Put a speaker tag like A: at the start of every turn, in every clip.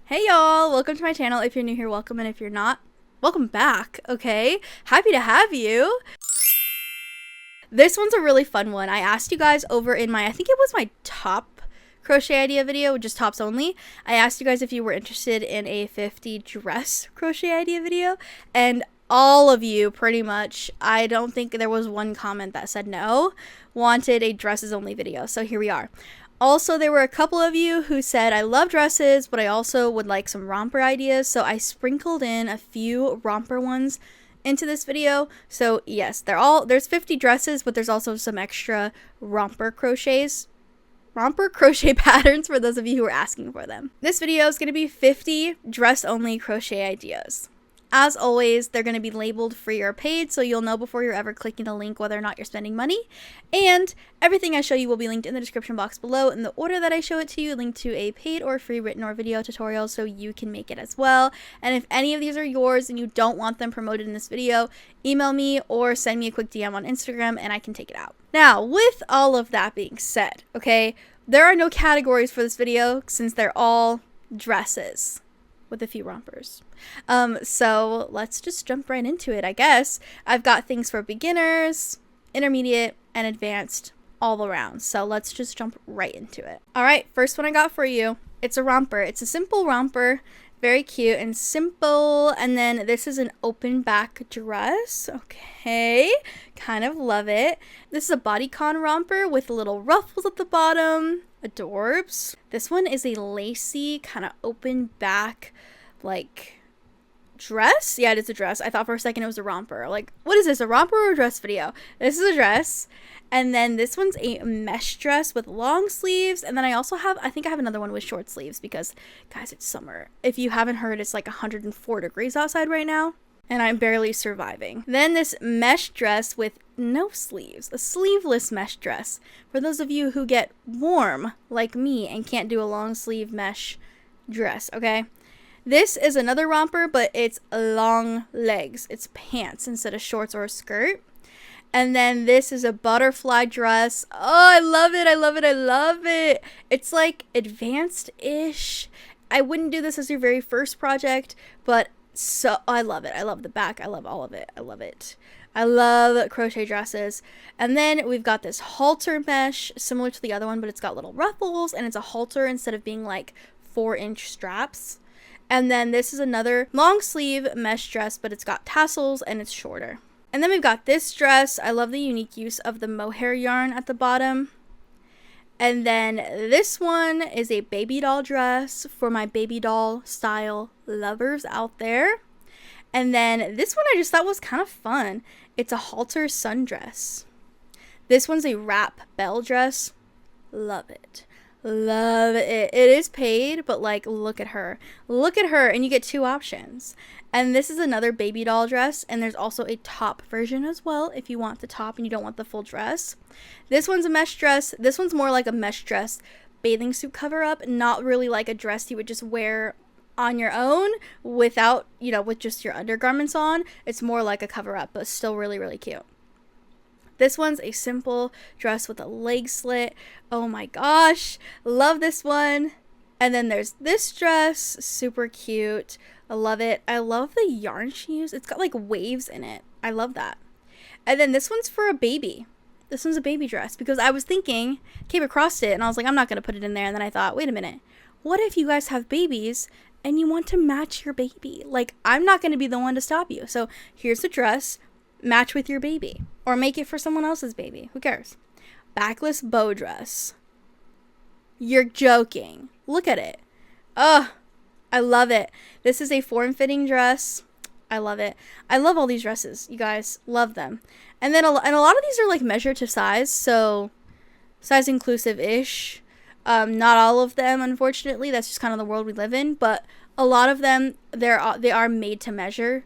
A: Hey y'all, welcome to my channel. If you're new here, welcome, and if you're not, welcome back, okay? Happy to have you. This one's a really fun one. I asked you guys over in my, I think it was my top crochet idea video, just tops only. I asked you guys if you were interested in a 50 dress crochet idea video, and all of you pretty much, I don't think there was one comment that said no, wanted a dresses only video, so here we are. Also, there were a couple of you who said, I love dresses, but I also would like some romper ideas, so I sprinkled in a few romper ones into this video. So yes, there's 50 dresses, but there's also some extra romper crochet patterns for those of you who are asking for them. This video is going to be 50 dress only crochet ideas. As always, they're going to be labeled free or paid, so you'll know before you're ever clicking the link whether or not you're spending money. And everything I show you will be linked in the description box below in the order that I show it to you, linked to a paid or free written or video tutorial so you can make it as well. And if any of these are yours and you don't want them promoted in this video, email me or send me a quick DM on Instagram and I can take it out. Now, with all of that being said, okay, there are no categories for this video since they're all dresses with a few rompers. So let's just jump right into it, I guess. I've got things for beginners, intermediate, and advanced all around. So let's just jump right into it. All right, first one I got for you. It's a romper. It's a simple romper, very cute and simple. And then this is an open back dress. Okay, kind of love it. This is a bodycon romper with little ruffles at the bottom. Adorbs. This one is a lacy kind of open back like dress. Yeah, it is a dress. I thought for a second it was a romper. Like, what is this, a romper or a dress video? This is a dress. And then this one's a mesh dress with long sleeves. And then I also have, I think I have another one with short sleeves because, guys, it's summer. If you haven't heard, it's like 104 degrees outside right now. And I'm barely surviving. Then this mesh dress with no sleeves, a sleeveless mesh dress. For those of you who get warm like me and can't do a long sleeve mesh dress, okay? This is another romper, but it's long legs. It's pants instead of shorts or a skirt. And then this is a butterfly dress. Oh, I love it. I love it. I love it. It's like advanced-ish. I wouldn't do this as your very first project, but so I love it. I love the back. I love all of it. I love it. I love crochet dresses. And then we've got this halter mesh, similar to the other one, but it's got little ruffles, and it's a halter instead of being like 4-inch straps. And then this is another long sleeve mesh dress, but it's got tassels and it's shorter. And then we've got this dress. I love the unique use of the mohair yarn at the bottom. And then this one is a baby doll dress for my baby doll style lovers out there. And then this one I just thought was kind of fun. It's a halter sundress. This one's a wrap bell dress. Love it. Love it. It is paid, but like, look at her. Look at her, and you get two options. And this is another baby doll dress, and there's also a top version as well if you want the top and you don't want the full dress. This one's a mesh dress. This one's more like a mesh dress bathing suit cover up, not really like a dress you would just wear on your own without, you know, with just your undergarments on. It's more like a cover up, but still really, really cute. This one's a simple dress with a leg slit. Oh my gosh, love this one. And then there's this dress, super cute. I love it. I love the yarn she used. It's got like waves in it. I love that. And then this one's for a baby. This one's a baby dress because I was thinking, came across it and I was like, I'm not going to put it in there. And then I thought, wait a minute. What if you guys have babies and you want to match your baby? Like, I'm not going to be the one to stop you. So here's the dress. Match with your baby or make it for someone else's baby. Who cares? Backless bow dress. You're joking. Look at it. Ugh, I love it. This is a form-fitting dress. I love it. I love all these dresses, you guys. Love them. And then a lot of these are like measured to size, so size inclusive-ish. Not all of them, unfortunately. That's just kind of the world we live in. But a lot of them, they are made to measure.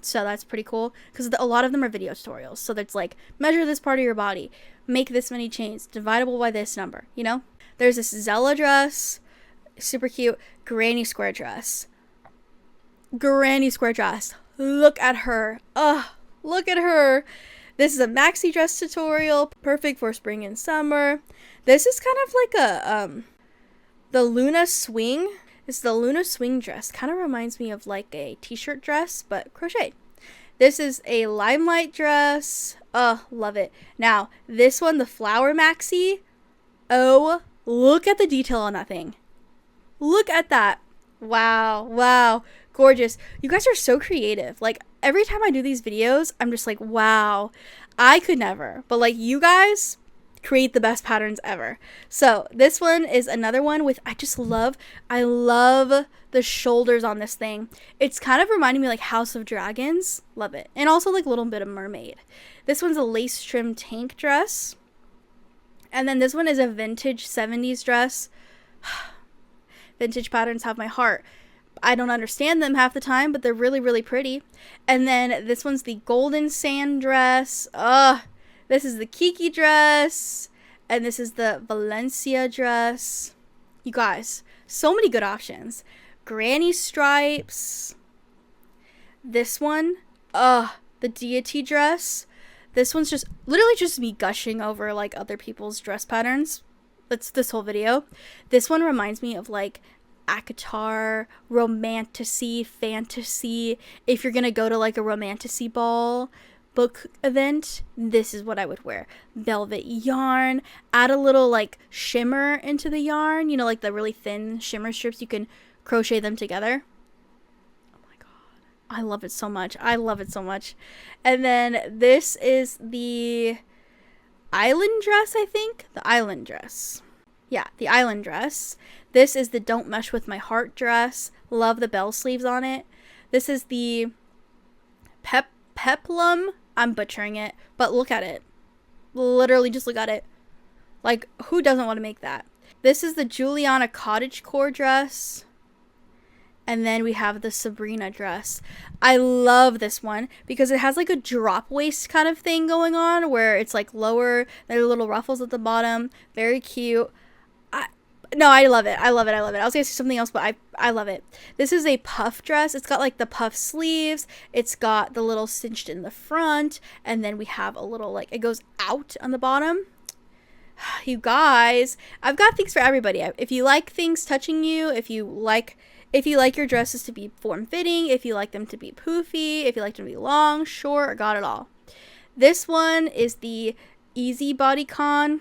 A: So that's pretty cool because a lot of them are video tutorials. So that's like, measure this part of your body, make this many chains, dividable by this number, you know? There's this Zella dress, super cute, granny square dress. Granny square dress. Look at her. Ugh, look at her. This is a maxi dress tutorial, perfect for spring and summer. This is kind of like a, the Luna swing. This is the Luna swing dress. Kind of reminds me of like a t-shirt dress, but crochet. This is a limelight dress. Oh, love it. Now, this one, the flower maxi. Oh, look at the detail on that thing. Look at that. Wow, wow, gorgeous. You guys are so creative. Like, every time I do these videos, I'm just like, wow, I could never. But like, you guys create the best patterns ever. So this one is another one with, I love the shoulders on this thing. It's kind of reminding me like House of Dragons. Love it. And also like a little bit of mermaid. This one's a lace trim tank dress. And then this one is a vintage 70s dress. Vintage patterns have my heart. I don't understand them half the time, but they're really, really pretty. And then this one's the golden sand dress. This is the Kiki dress. And this is the Valencia dress. You guys, so many good options. Granny stripes. This one, the deity dress. This one's just literally just me gushing over like other people's dress patterns. That's this whole video. This one reminds me of like ACOTAR, romantasy, fantasy. If you're gonna go to like a romantasy ball book event, this is what I would wear. Velvet yarn, add a little like shimmer into the yarn, you know, like the really thin shimmer strips, you can crochet them together. Oh my god, I love it so much. I love it so much. And then this is the island dress, I think. The island dress. Yeah, the island dress. This is the Don't Mesh With My Heart dress. Love the bell sleeves on it. This is the peplum. I'm butchering it, but look at it. Literally just look at it. Like, who doesn't want to make that? This is the Juliana cottagecore dress. And then we have the Sabrina dress. I love this one because it has like a drop waist kind of thing going on where it's like lower. There are little ruffles at the bottom. Very cute. I love it. I love it. I love it. I was going to say something else, but I love it. This is a puff dress. It's got like the puff sleeves. It's got the little cinched in the front. And then we have a little like, it goes out on the bottom. You guys, I've got things for everybody. If you like things touching you, if you like your dresses to be form-fitting, if you like them to be poofy, if you like them to be long, short, or got it all. This one is the Easy Bodycon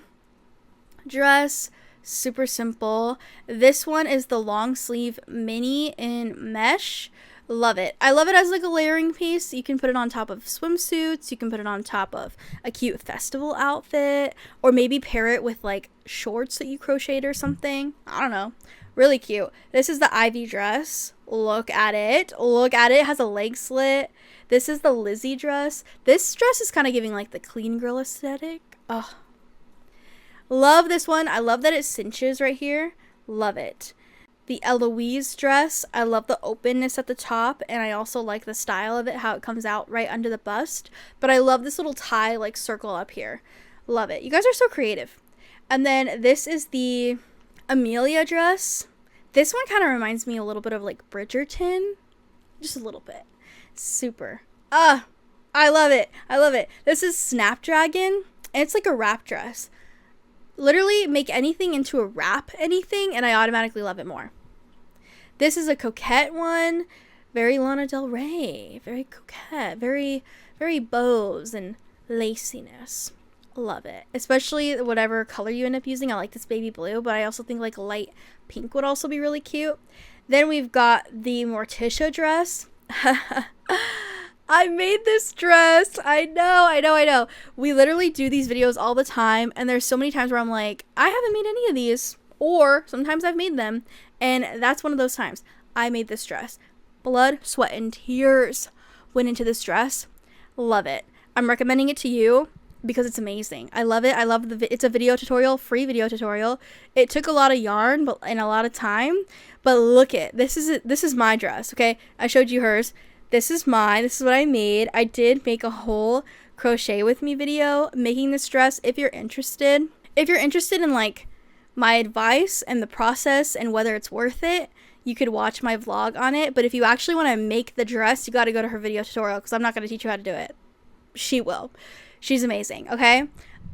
A: dress. Super simple. This one is the long sleeve mini in mesh. Love it. I love it as like a layering piece. You can put it on top of swimsuits. You can put it on top of a cute festival outfit, or maybe pair it with like shorts that you crocheted or something. I don't know. Really cute. This is the Ivy dress. Look at it. Look at it. It has a leg slit. This is the Lizzie dress. This dress is kind of giving like the clean girl aesthetic. Oh, love this one. I love that it cinches right here. Love it. The Eloise dress. I love the openness at the top, and I also like the style of it, how it comes out right under the bust. But I love this little tie like circle up here. Love it. You guys are so creative. And then this is the Amelia dress. This one kind of reminds me a little bit of like Bridgerton. Just a little bit. Super. I love it. I love it. This is Snapdragon, and it's like a wrap dress. Literally make anything into a wrap anything, and I automatically love it more. This is a coquette one. Very Lana Del Rey. Very coquette. Very, very bows and laciness. Love it. Especially whatever color you end up using. I like this baby blue, but I also think like light pink would also be really cute. Then we've got the Morticia dress. I made this dress. I know. We literally do these videos all the time, and there's so many times where I'm like, I haven't made any of these, or sometimes I've made them, and that's one of those times. I made this dress. Blood, sweat, and tears went into this dress. Love it. I'm recommending it to you because it's amazing. I love it. I love it's a video tutorial, free video tutorial. It took a lot of yarn and a lot of time, but look it. This is my dress, okay? I showed you hers. This is mine. This is what I made. I did make a whole crochet with me video making this dress. If you're interested in like my advice and the process and whether it's worth it, you could watch my vlog on it. But if you actually want to make the dress, you got to go to her video tutorial because I'm not going to teach you how to do it. She will. She's amazing. Okay.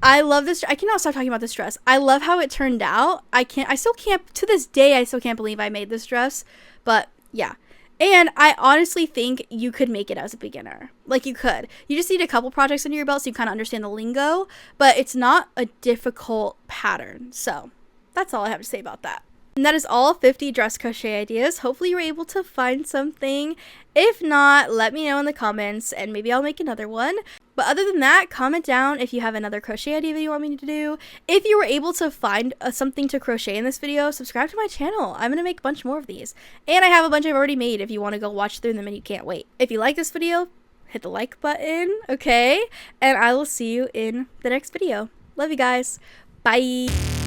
A: I love this. I cannot stop talking about this dress. I love how it turned out. I still can't, to this day, I still can't believe I made this dress. But yeah. And I honestly think you could make it as a beginner. Like, you could. You just need a couple projects under your belt so you kind of understand the lingo. But it's not a difficult pattern. So that's all I have to say about that. And that is all 50 dress crochet ideas. Hopefully you were able to find something. If not, let me know in the comments and maybe I'll make another one. But other than that, comment down if you have another crochet idea that you want me to do. If you were able to find something to crochet in this video, subscribe to my channel. I'm going to make a bunch more of these. And I have a bunch I've already made if you want to go watch through them and you can't wait. If you like this video, hit the like button, okay? And I will see you in the next video. Love you guys. Bye.